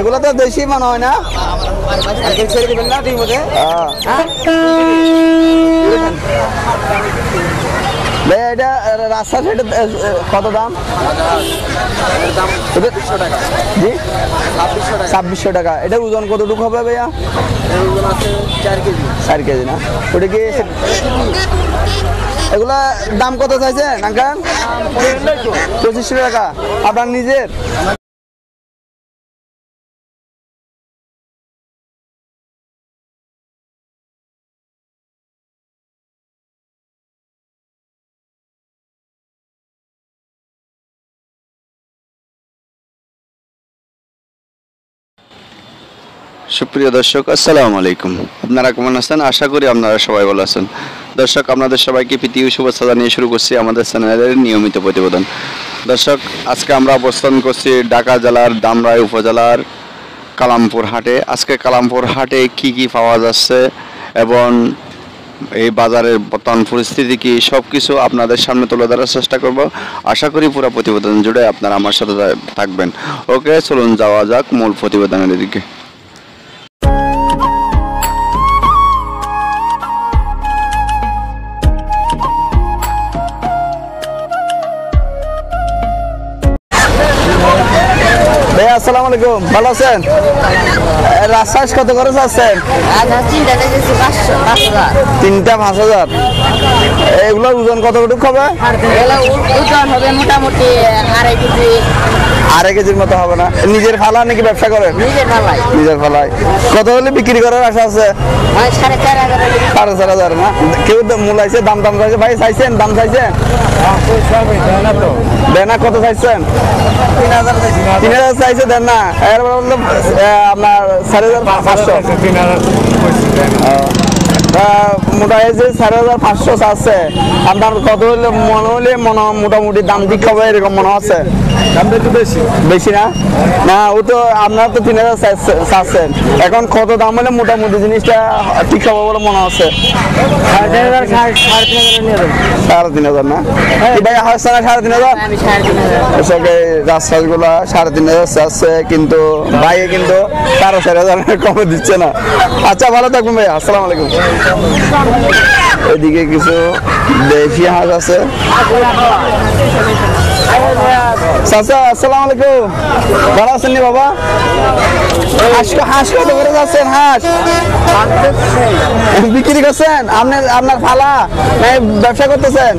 এগুলো তো দেশি মনে হয় না? ছেড়ে দিবেন না ঠিক মতো? এটা রাস্তা সেটা কত দাম? জি 2600 টাকা। এটা ওজন কতটুকু হবে ভাইয়া? 4 কেজি না? ওটা কি এগুলা দাম কত চাইছেন আঙ্কাল? 2500 টাকা। আপনার নিজের? সুপ্রিয় দর্শক আসসালামু আলাইকুম, আপনারা কেমন আছেন? আশা করি আপনারা সবাই ভালো আছেন। দর্শক, আপনাদের সবাইকে প্রীতি ও শুভেচ্ছা জানিয়ে শুরু করছি আমাদের চ্যানেলের নিয়মিত প্রতিবেদন। দর্শক, আজকে আমরা অবস্থান করছি ঢাকা জেলার ধামরাই উপজেলার কালামপুর হাটে। আজকে কালামপুর হাটে কি কি পাওয়া যাচ্ছে এবং এই বাজারের বর্তমান পরিস্থিতি কি, সব কিছু আপনাদের সামনে তুলে ধরার চেষ্টা করব। আশা করি পুরো প্রতিবেদন জুড়ে আপনারা আমার সাথে থাকবেন। ওকে, চলুন যাওয়া যাক মূল প্রতিবেদনের দিকে। আসসালামু আলাইকুম, ভালো আছেন? রাজশাহী কত করে যাচ্ছেন? তিনটা 5000। এগুলোর ওজন কতটুকু হবে? মোটামুটি 2.5 কেজির মতো হবে না? নিজের ফালা নাকি ব্যবসা করেন? নিজের ফালাই। কত হলে বিক্রি করার আশা আছে? 4,500 না? কেউ মূলাইছে, দাম চাইছে? ভাই চাইছেন? দাম চাইছেন? দেন না? কত চাইছেন? 3000 চাইছে, দেন না? আপনার 4500। মোটা হয়েছে 4500 আছে। আপনার কত হলে মনে হলে মোটামুটি দাম ঠিক হবে এরকম মনে হচ্ছে? দামটা একটু বেশি না? না, ও তো আপনার তো 3000 চাচ্ছেন। এখন কত দাম হলে মোটামুটি জিনিসটা ঠিক হবে বলে মনে হচ্ছে? 3500 না? ভাই হচ্ছে না 3500? রাজশাহীগুলা 3500 চাচ্ছে, কিন্তু ভাইয়ে কিন্তু 4500 কমে দিচ্ছে না। আচ্ছা, ভালো থাকবেন ভাই, আসসালামু আলাইকুম। এদিকে কিছু দেশি হাঁস আছে। চাচা আসসালামু আলাইকুম, ভালো আছেন নি বাবা? হাঁস কত করে যাচ্ছেন? হাঁস বিক্রি করছেন? আপনার ফালা ব্যবসা করতেছেন?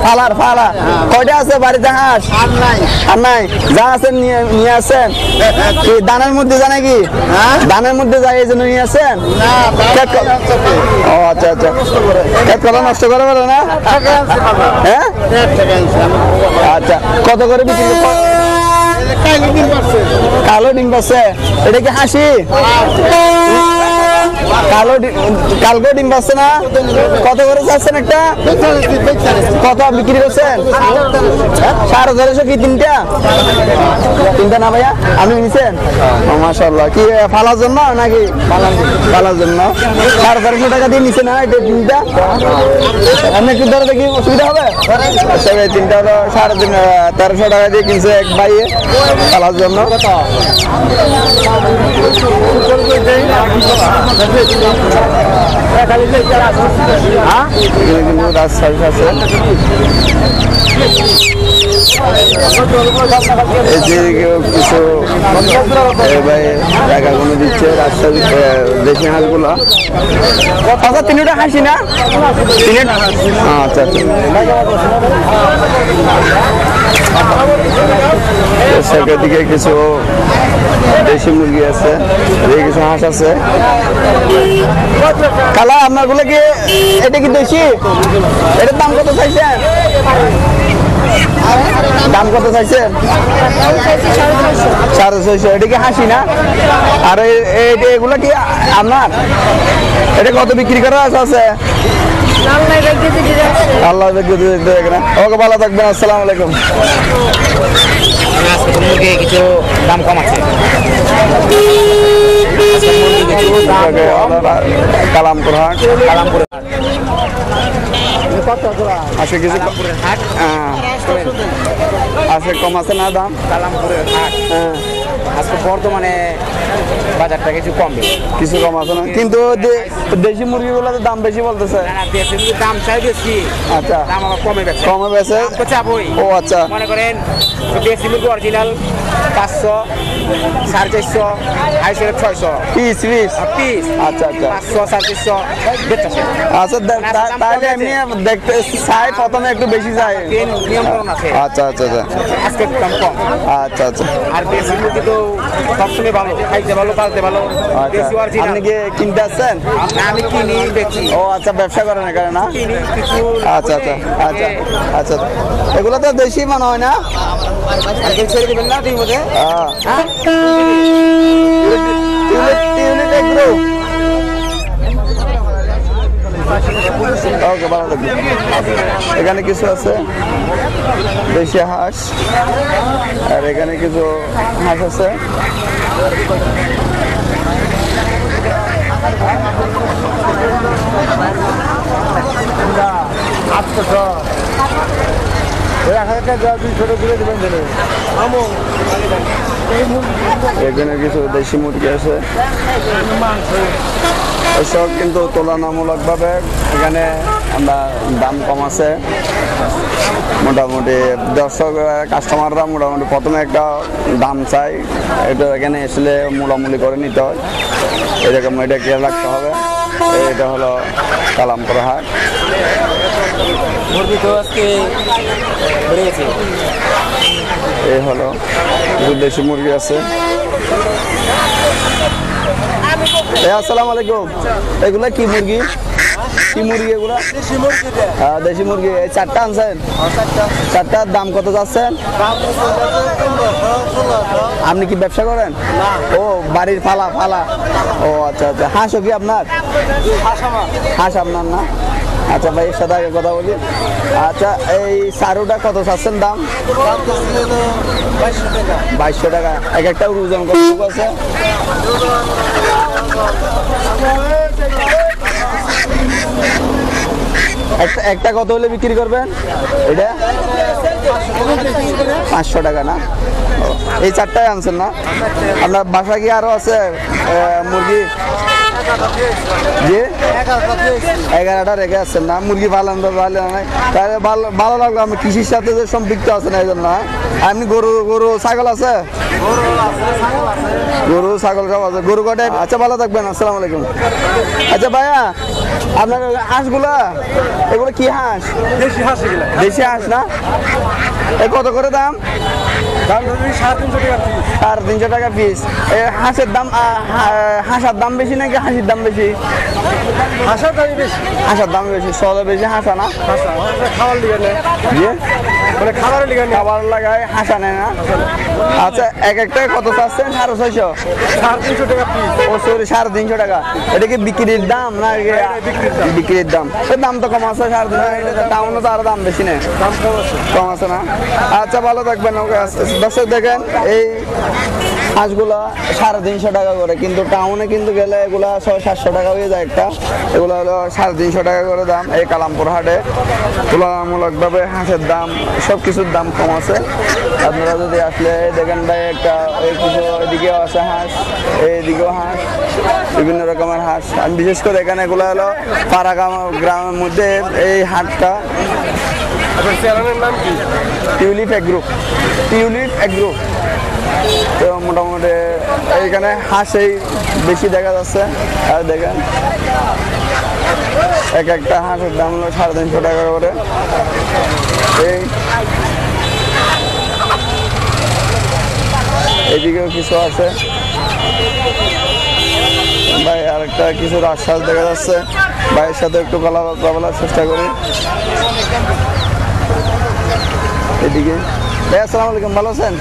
ফালা কয়টা আছে বাড়িতে হাঁস? আর নাই? যা আছেন নিয়ে আসছেন? কি দানের মধ্যে যায় নাকি? দানের মধ্যে যায় এই জন্য নিয়ে আসেন? ও আচ্ছা আচ্ছা, খেত কলা নষ্ট করে বলে না? হ্যাঁ, আচ্ছা। কত করে বিক্রি? কালো ডিম পাচ্ছে। এটা কি হাসি? কালকে ডিম পাচ্ছে না? কত করে চাচ্ছেন একটা? কত বিক্রি করছেন? 4500 কি তিনটা না ভাইয়া? আপনি নিছেন? মাশাআল্লাহ। কি ফালার জন্য নাকি? ফালার জন্য 4500 টাকা দিয়ে নিছে না এটা তিনটা? আপনি একটু ধরে দেখি, অসুবিধা হবে? তিনটা হলো 1350 টাকা দিয়ে কিনছে এক ভাইয়ে ফালার জন্য। রাজশাহী আছে, কিছু টাকাগুলো দিচ্ছে রাজশাহী দেশি হাঁসগুলো। আচ্ছা, তিনটা হাসি না? আচ্ছা আচ্ছা। সেদিকে কিছু দেশি মুরগি আছে, কিছু হাঁস আছে। কালা আপনার গুলো কি, এটা কি দেশি? এটার দাম কত চাইছেন? দাম কত চাইছেন? 650। এটা কি হাসি না? আর এগুলো কি আপনার? এটা কত বিক্রি করার আশা আছে? আল্লাহ ওকে, ভালো থাকবেন, আসসালামু আলাইকুম। কিছু দাম কম আছে। কালামপুর হাট, আছে কিছু আছে, কম আছে না দাম? কালামপুরের হাট হ্যাঁ, আজকে বর্তমানে বাজারটা কিছু কমবে। কিছু কম আছে না, কিন্তু দেশি মুরগিগুলোতে দাম বেশি বলতেছে। না, দেশি মুরগির দাম চাই বেশি, আচ্ছা, দাম আবার কমে গেছে। কমে গেছে দাম তো চাপই। ও আচ্ছা, মনে করেন দেশি মুরগি অরিজিনাল 500, 450, 650 পিস পিস। পিস। আচ্ছা আচ্ছা 500, 450 বেচতেছে। আচ্ছা, তাহলে এমনি দেখতে চাই প্রথমে একটু বেশি চাই। নিয়ন্ত্রণ আছে। আচ্ছা আচ্ছা আচ্ছা আজকে দাম কম। আচ্ছা আচ্ছা আর দেশি মুরগি তো সবসময় ভালো, খাইতে ভালো, পালতে ভালো। দেশি আচ্ছা, অরিজিনাল। আপনি কি কিনতে আসছেন? না, আমি কিনি বেচি। ও আচ্ছা, ব্যবসা করেন এখানে না? কিনি কিছু। আচ্ছা আচ্ছা আচ্ছা আচ্ছা, এগুলো তো দেশি মনে হয় না? আর ছেড়ে দিবেন না তুমি বোধে? হ্যাঁ, টিউলিপ এগ্রো। ওকে, ভালো থাকবেন। এখানে কিছু আছে দেশি হাঁস, আর এখানে কিছু হাঁস আছে। এখানে কিছু দেশি মুরগি আছে, এসব কিন্তু তুলনামূলকভাবে এখানে আমরা দাম কম আছে। মোটামুটি দর্শক কাস্টমাররা মোটামুটি প্রথমে একটা দাম চাই, এটা এখানে আসলে মূলামূলি করে নিতে হয়, এরকম এটা খেয়াল রাখতে হবে। এটা হলো কালামপুর হাট। মুরগি তো আজকে বেড়ে গেছে। এই হলো কিছু দেশি মুরগি আছে। আসসালামু আলাইকুম, এগুলা কি মুরগি? কি মুরগি এগুলা? হ্যাঁ, দেশি মুরগি। এই চারটা আনছেন? চারটার দাম কত যাচ্ছেন? আপনি কি ব্যবসা করেন? ও, বাড়ির ফালা ফালা। ও আচ্ছা আচ্ছা, হাঁসও কি আপনার? হাঁস আপনার না? আচ্ছা ভাই, এর সাথে আগে কথা বলি। আচ্ছা, এই সারুটা কত চাচ্ছেন দাম? 2200 টাকা। এক একটা ওজন কত আছে? একটা কত হলে বিক্রি করবেন এটা? 500 টাকা না? এই চারটায় আনছেন না? আপনার বাসা কি আরো আছে মুরগি? জি, 11টা রেখে আসছেন না? মুরগি পালন ভালো নাই, তাহলে ভালো লাগলো। আমি কৃষির সাথে যে সম্পৃক্ত আছেন এই জন্য। আপনি গরু ছাগল আছে? গরু ছাগল সব আছে। গরু কটায়? আচ্ছা, ভালো থাকবেন। আসসালামু আলাইকুম। আচ্ছা ভাইয়া, আপনার হাঁসগুলা এগুলো কি হাঁস? দেশি হাঁস এগুলা। দেশি হাঁস না? এ কত করে দাম? দাম ধরুন 350 টাকা পিস। 350 টাকা পিস। হাঁসের দাম, হাঁসার দাম বেশি নাকি হাঁসির দাম বেশি? হাঁসের দামই বেশি। হাঁসার দাম বেশি, সবে বেশি হাঁসা না? হাঁসা খাবার লিগে নেয়, জি, মানে খাবারের লিগে নেয়। খাবার লাগায়, হাঁসা নেয় না? আচ্ছা, এক একটাই কত চাচ্ছেন? 650? 350 টাকা পিস। ও সরি, 350 টাকা। এটা কি বিক্রির দাম না? বিক্রির দাম। এর দাম তো কম আছে, 350। টাউনে তো আরো দাম বেশি নেই, দাম কম আছে। কম আছে না? আচ্ছা, ভালো থাকবেন। ওকে, দর্শক দেখেন এই হাঁসগুলা 350 টাকা করে, কিন্তু টাউনে কিন্তু গেলে এগুলা 600-700 টাকা হয়ে যায় একটা। এগুলো হলো 350 টাকা করে দাম এই কালামপুর হাটে। তুলনামূলকভাবে হাঁসের দাম, সব কিছুর দাম কম আছে। আপনারা যদি আসলে দেখেন ভাই, একটা এদিকেও আছে হাঁস, এইদিকেও হাঁস, বিভিন্ন রকমের হাঁস। আমি বিশেষ করে এখানে এগুলো হলো পাড়াগ্রাম গ্রামের মধ্যে এই হাটটা। আপনার চ্যানেলের নাম কি? Tulip agro. Tulip agro. তো মোটামুটি এইখানে হাঁসই বেশি দেখা যাচ্ছে। আর দেখেন এক একটা হাঁসের দাম হলো 350 টাকা করে। এইদিকেও কিছু আছে ভাই, আরেকটা কিছু রাজশাস দেখা যাচ্ছে। ভাইয়ের সাথে একটু কথা বলার চেষ্টা করি। এদিকে ভাই, আসসালামু আলাইকুম, ভালো আছেন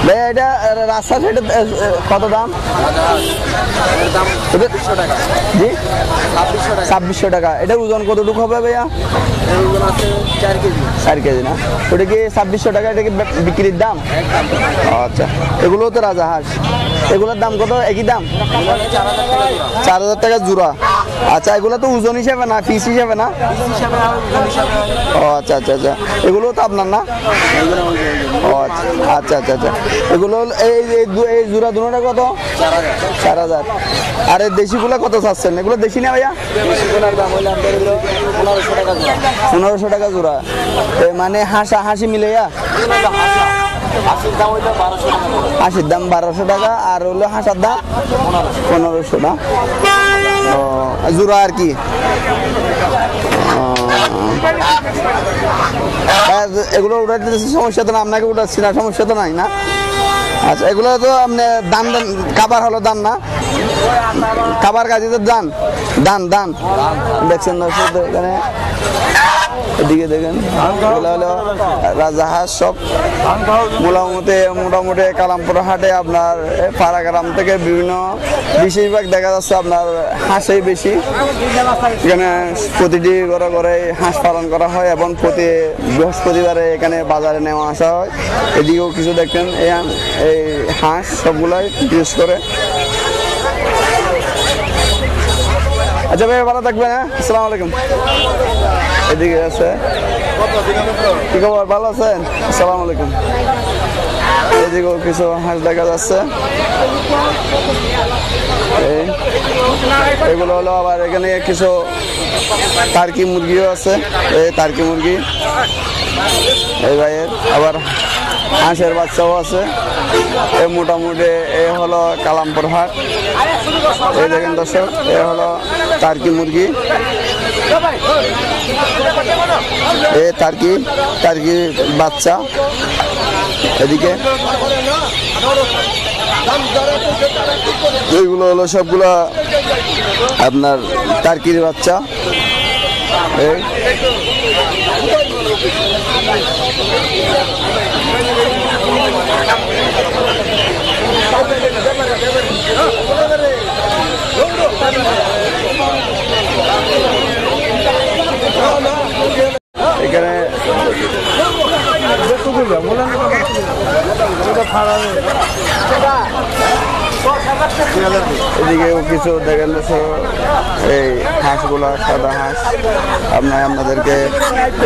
ভাই? এটা রাজশাস, এটা কত দাম? জি, 2600 টাকা। এটা ওজন কতটুকু হবে ভাইয়া? 4 কেজি না? ওটা কি 2600 টাকা? এটা কি বিক্রির দাম? আচ্ছা, এগুলো তো রাজা হাঁস, এগুলোর দাম কত? একই দাম? 4000 টাকা জোড়া। আচ্ছা, এগুলো তো ওজন হিসাবে না, পিস হিসাবে না? ও আচ্ছা আচ্ছা আচ্ছা, এগুলো তো আপনার না? ও আচ্ছা আচ্ছা আচ্ছা, এগুলো এই জোড়া দুটোটা কত? 4000। আর এই দেশিগুলো কত চাচ্ছেন? এগুলো দেশি না ভাইয়া? 1500 টাকা জোড়া। মানে হাসি মিলাইয়া হাসির দাম 1200 টাকা, আর হলো হাঁসার দাম 1500 না? ও জোড়া আর কি। এগুলো উঠাইতে সমস্যা তো না? আপনাকে উঠাচ্ছি না, সমস্যা তো নাই না? আচ্ছা, এগুলো তো আপনি দান খাবার হলো দান না? খাবার কাজে দান দান দান দেখছেন দর্শক এখানে, এদিকে দেখেন এগুলো হলো রাজাহাঁস সব। মোটামুটি কালামপুর হাটে আপনার পাড়াগ্রাম থেকে বিভিন্ন বেশিরভাগ দেখা যাচ্ছে আপনার হাঁসই বেশি। এখানে প্রতিটি ঘরে ঘরে হাঁস পালন করা হয় এবং প্রতি বৃহস্পতিবারে এখানে বাজারে নেওয়া আসা হয়। এদিকেও কিছু দেখেন এই হাঁস সবগুলাই ইউজ করে। আচ্ছা ভাই, ভালো থাকবেন। হ্যাঁ, আসসালামু আলাইকুম। এদিকে আছে, কি খবর, ভালো আছেন? আসসালামু আলাইকুম। এদিকেও কিছু হাঁস দেখা যাচ্ছে। এগুলো হলো আবার এখানে কিছু টার্কি মুরগিও আছে। এই টার্কি মুরগি এই ভাইয়ের, আবার হাঁসের বাচ্চাও আছে। এই মোটামুটি এ হলো কালামপুর হাট। এই দেখেন দর্শক, এ হলো টার্কি মুরগি, এ টার্কি বাচ্চা। এদিকে এইগুলো হলো সবগুলা আপনার টার্কির বাচ্চা। এই এখানে এদিকেও কিছু দেখেন এই হাঁসগুলা, সাদা হাঁস। আপনাদেরকে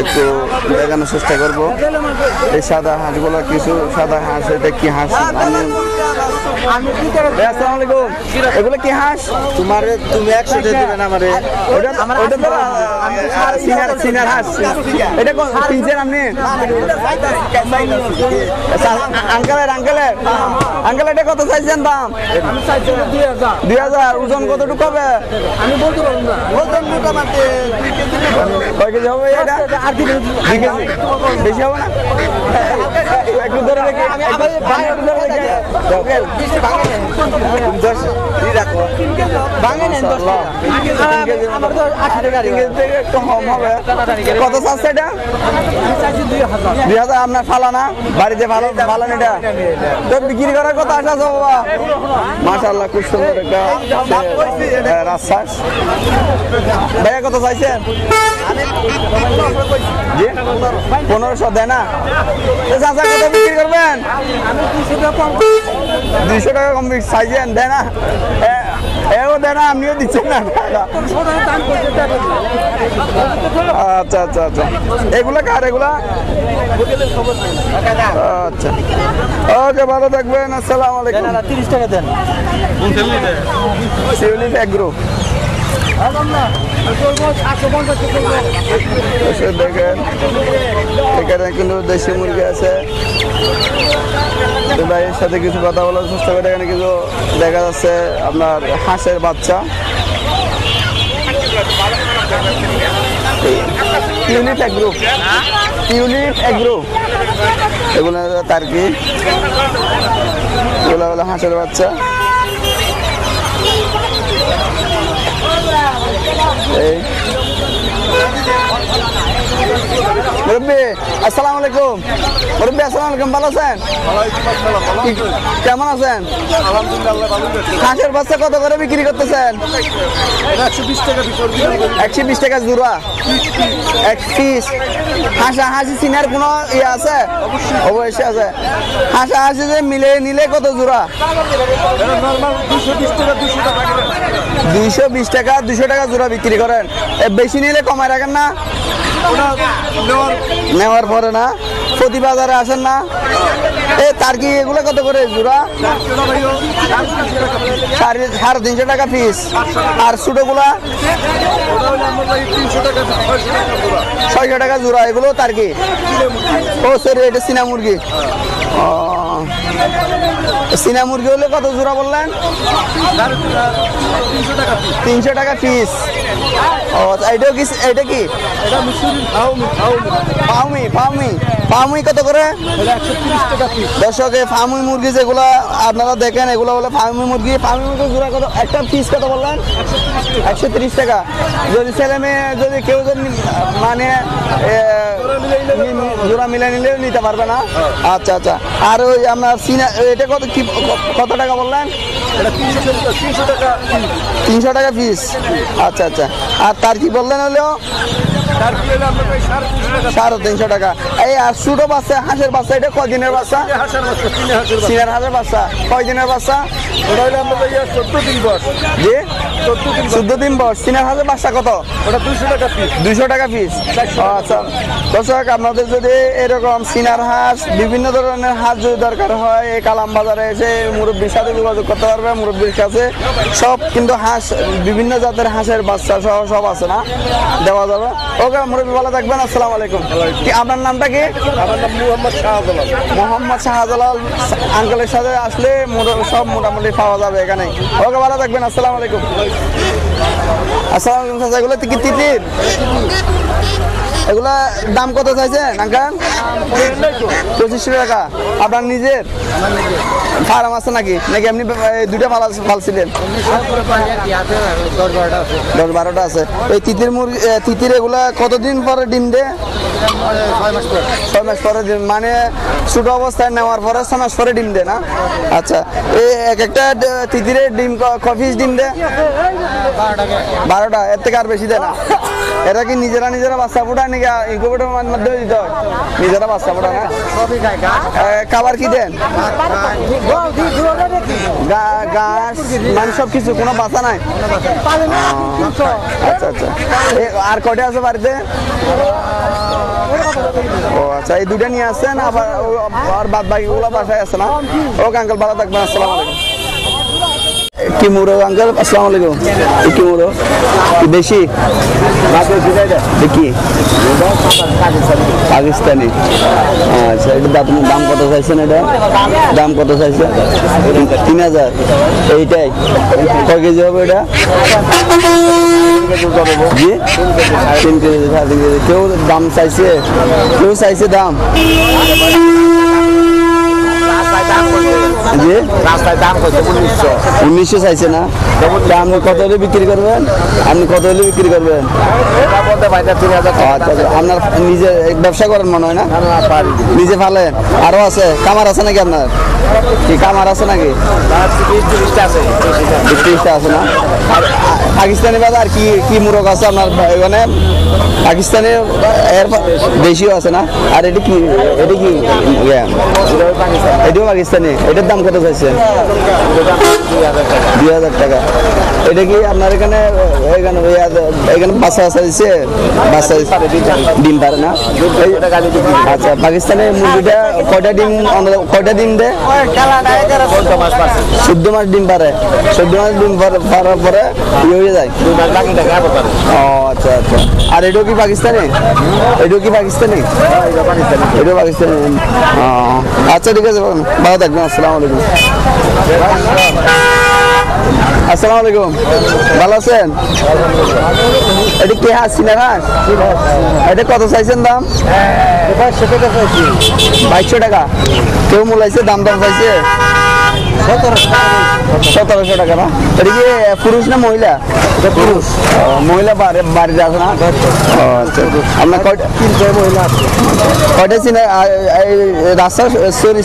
একটু দেখানোর চেষ্টা করব। এই সাদা হাঁসগুলা, কিছু সাদা হাঁস। এটা কি হাঁস? আসসালামু আলাইকুম। এগুলো কি হাঁস? তুমি 100 দিয়ে দিবেন আমারে। ওটা তো সিনার হাঁস। এটা কিনছেন আপনি? আঙ্কেল এটা কত চাইছেন দাম? 2000। ওজন কতটুকু হবে? আমি বলতে পারবো না। কয় কেজি হবে এটা? 2 কেজি। বেশি হবে না? একটু ধরে রেখে কত চাচ্ছে এটা? 2000। আপনার ফালানা বাড়িতে ভালো ফালান এটা তো বিক্রি করার কথা আসা আছে বাবা। মাশাআল্লাহ, খুব সুন্দর একটা রাজহাঁস। ভাইয়া কত চাইছেন? 1500 দেয় না? চাচা কত বিক্রি করবেন? 200 টাকা কম চাইছেন, দেয় না? এও দেয় না, আপনিও দিচ্ছেন না। আচ্ছা আচ্ছা আচ্ছা, এগুলা কার? এগুলা আচ্ছা, ওকে, ভালো থাকবেন। আসসালামু আলাইকুম। 30 টাকা দেন। শিউলি এগ্রো দেখেন, এখানে কিন্তু দেশি মুরগি আছে। ভাইয়ের সাথে কিছু কথা বলার চেষ্টা করে। এখানে কিছু দেখা যাচ্ছে আপনার হাঁসের বাচ্চা। টিউলিপ এগ্রো এগুলো টার্কি, এগুলো হলো হাঁসের বাচ্চা। এই মুরব্বী আসসালামু আলাইকুম। মুরব্বী আসসালামু আলাইকুম, ভালো আছেন? কেমন আছেন? হাঁসের বাচ্চা কত করে বিক্রি করতেছেন? 120 টাকা জোড়া, এক পিস। হাঁসি চিনার কোনো ইয়ে আছে? অবশ্যই আছে। হাঁসি যে মিলে নিলে কত জোড়া? 220 টাকা 200 টাকা জোড়া বিক্রি করেন। বেশি নিলে কমায় রাখেন না? নেওয়ার পরে না প্রতি বাজারে আসেন না? তার কি এগুলো কত করে জোড়া? 350 টাকা পিস। আর ছোটগুলা 600 টাকা জোড়া। এগুলো তার কি? ও সরি, এটা চীনা মুরগি। চীনা মুরগি হলে কত জোড়া বললেন? 300 টাকা পিস। ও এটা কি? ফার্মি কত করে? দর্শক, ফার্মি মুরগি যেগুলো আপনারা দেখেন এগুলো হলো ফার্মি মুরগি। ফার্মি মুরগি জোড়া কত? একটা পিস কত বললেন? 130 টাকা। যদি ছেলে মেয়ে যদি কেউ যদি মানে জোড়া মিলে নিলেও নিতে পারবে না? আচ্ছা আচ্ছা। আর ওই আপনার এটা কত টাকা বললেন? 300 টাকা পিস। আচ্ছা আচ্ছা। আর তার কি বললেন হলো? 350 টাকা। এই আর ছোট বাচ্চা হাঁসের বাচ্চা, এটা কয়দিনের বাচ্চা? চীনের হাঁসের বাচ্চা। কয়দিনের বাচ্চা? জি 14 দিন বয়স। চীনের হাঁসের বাচ্চা কত? 200 টাকা পিস। আচ্ছা দর্শক, আপনাদের যদি এরকম চীনার হাঁস বিভিন্ন ধরনের হাঁস যদি দরকার হয়, এই কালাম বাজারে এসে মুরব্বীর সাথে যোগাযোগ করতে পারবে। মুরব্বীর কাছে সব কিন্তু হাঁস, বিভিন্ন জাতের হাঁসের বাচ্চা সহ সব আছে না, দেওয়া যাবে। ওকে মুরব্বী, ভালো থাকবেন। আসসালামু আলাইকুম। কি আপনার নামটা কি? আমার নাম মোহাম্মদ শাহজালাল। আঙ্কেলের সাথে আসলে সব মোটামুটি পাওয়া যাবে এখানে। ওকে, ভালো থাকবেন। আসসালামু আলাইকুম। আসসালামু আলাইকুম। এগুলো কি তিতির? এগুলা দাম কত চাইছেন আঙ্কেল? 25 টাকা। আপনার নিজের ফার্ম আছে নাকি এমনি দুইটা ফালছিলেন? 10-12টা আছে। এই তিতির মুরগি, তিতির এগুলা কতদিন পরে ডিম দেয়? 6 মাস পরে ডিম, মানে ছোট অবস্থায় নেওয়ার পরে 6 মাস পরে ডিম দেয় না? আচ্ছা, এই এক একটা তিতিরের ডিম কফিস ডিম দেয় 12টা, এর থেকে আর বেশি দেয় না? এরা কি নিজেরা বাচ্চা ফুটায় নাকি ইনকিউবেটরের মাধ্যমে দিতে হয়? নিজেরা বাচ্চা ফুটায় না? খাবার কি দেন? ঘাস মানে সব কিছু, কোনো বাচ্চা নাই? আচ্ছা আচ্ছা। আর কয়টা আছে বাড়িতে? ও আচ্ছা, এই দুটা নিয়ে আসছেন, আবার আর বাদ বাকি গুলো বাসায় আছে না? ওকে আঙ্কেল, ভালো থাকবেন। আসসালামু আলাইকুম। কি মুরো আঙ্কেল? আসসালামু আলাইকুম। কি মুরো বেশি কি? পাকিস্তানি। আচ্ছা, এটা দাম কত চাইছেন? এটা দাম কত চাইছেন? 3000। এইটাই কয় কেজি হবে এটা? জি 3 কেজি 3.5 কেজি। কেউ দাম চাইছে? কেউ চাইছে দাম? জি রাস্তায় দাম কত? 1900 চাইছে না? আপনি কত হলে বিক্রি করবেন? আচ্ছা, আপনার নিজে ব্যবসা করেন মনে হয় না? নিজে ফালেন? আরো আছে? কামার আছে নাকি আপনার? কি কামার আছে নাকি? 20-30টা আছে না? আর পাকিস্তানি বাজার কি কি মুরগ আছে আপনার এখানে? পাকিস্তানি এর দেশিও আছে না? আর এটা কি এটাও পাকিস্তানি। এটার দাম কত চাইছে? 2000 টাকা। এটা কি আপনার এখানে বাচ্চা দিচ্ছে? বাচ্চা ডিম পারে না? আচ্ছা, পাকিস্তানের মুরগিটা কয়টা ডিম দেয়? 14 মাস ডিম পারে। 14 মাস ডিম পারার পরে ইয়ে হয়ে যায়। ও আচ্ছা আচ্ছা। আর এটাও কি পাকিস্তানি? এটাও পাকিস্তানি। আচ্ছা ঠিক আছে, ভালো থাকবেন। আসসালামু আলাইকুম। আসসালামু আলাইকুম, ভালো আছেন? এটা কি হাঁস? চীনের হাঁস? এটা কত চাইছেন দাম? 2200 টাকা। কেউ মূলাইছে? দাম চাইছে? 1700 টাকা না? এটা কি পুরুষ না মহিলা? পুরুষ। মহিলা বাড়িতে আছে না? আচ্ছা, আপনার মহিলা আছে কয়টা? রাস্তা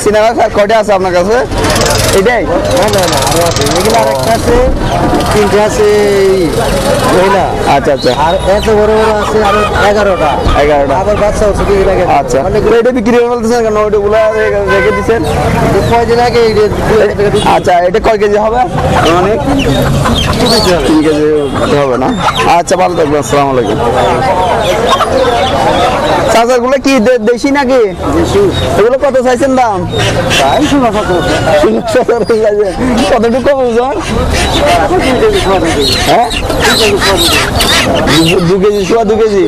সিনেমা কয়টা আছে আপনার কাছে? এটাই? এগুলো আরেকটা আছে, 3টে আছে মহিলা। আচ্ছা আচ্ছা, আর এত বড় বড় আছে আরো 11টা। আবার বাচ্চা আছে কি লাগে। আচ্ছা, এটা বিক্রি করে বলতেছেন কেন? ওইগুলো রেখে দিচ্ছেন কয়দিন আগে আচ্ছা, এটা কয় কেজি হবে? অনেক 3 কেজি হবে না? আচ্ছা, ভালো থাকবেন, আসসালামু আলাইকুম। চাচাগুলো কি দেশি নাকি? এগুলো কত চাইছেন দাম? কতটুকু ওজন? হ্যাঁ, 2 কেজি, 2 কেজি।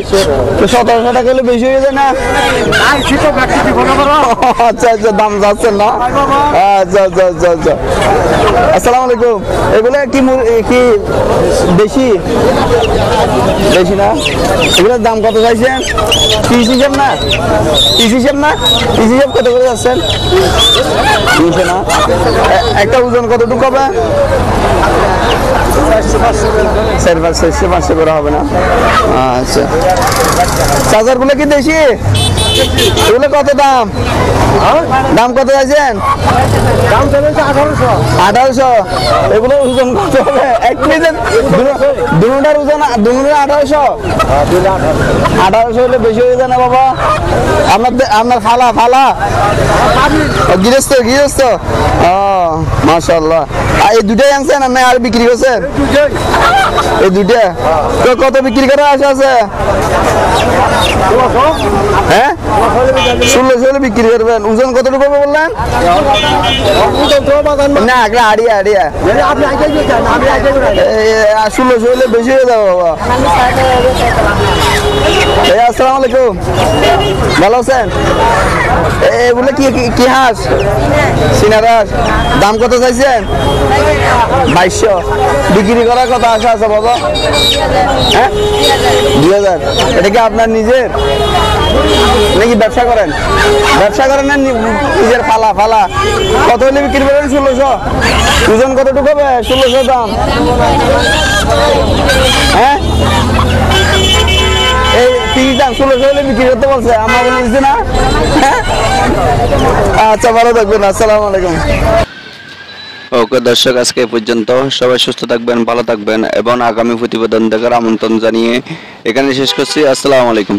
1700 টাকা হলে বেশি হয়ে যায় না? আচ্ছা আচ্ছা, দাম যাচ্ছেন না? আচ্ছা আচ্ছা আচ্ছা আচ্ছা, আসসালামু আলাইকুম। এগুলো কি বেশি না? এগুলোর দাম কত চাইছেন? পিস হিসাব না? পিস হিসাব কত করে যাচ্ছেন? 200 না? একটা ওজন কতটুকু হবে? 400-500 করে হবে না? আচ্ছা, চার্জার গুলো কি দেশি? এগুলো কত দাম? দাম কত চাইছেন? 1800। এগুলো ওজন কত হবে? 1 কেজি দুটার ওজন 1800 হলে বেশি হয়ে যায় না বাবা? আপনার ফালা গৃহস্থ। ও মাশাআল্লাহ। আর এই দুটাই আনছেন না আর বিক্রি করছেন? এই দুইটা তো কত বিক্রি করার আশা আছে? হ্যাঁ, 1600 হলে বিক্রি করবেন। ওজন কতটুকু হবে বললেন? না, আড়িয়া 1600 হলে বেশি হয়ে যাবে বাবা। আসসালামু আলাইকুম, ভালো আছেন? এগুলো কি হাঁস? সিনার হাঁস। দাম কত চাইছেন? 2200। বিক্রি করার কত আশা আছে বাবা? হ্যাঁ, 2000। এটা কি আপনার নিজের নাকি ব্যবসা করেন? না নিজের ফালা? কত হলে বিক্রি করেন? 1600। ওজন কতটুকু হবে? 1600 দাম। হ্যাঁ, এই 30 দাম 1600 হলে বিক্রি করতে বলছে, আমার বলছে না? আচ্ছা, ভালো থাকবেন, আসসালামু আলাইকুম। ওকে দর্শক, আজকে এ পর্যন্ত। সবাই সুস্থ থাকবেন, ভালো থাকবেন এবং আগামী প্রতিবেদন দেখার আমন্ত্রণ জানিয়ে এখানে শেষ করছি। আসসালামু আলাইকুম।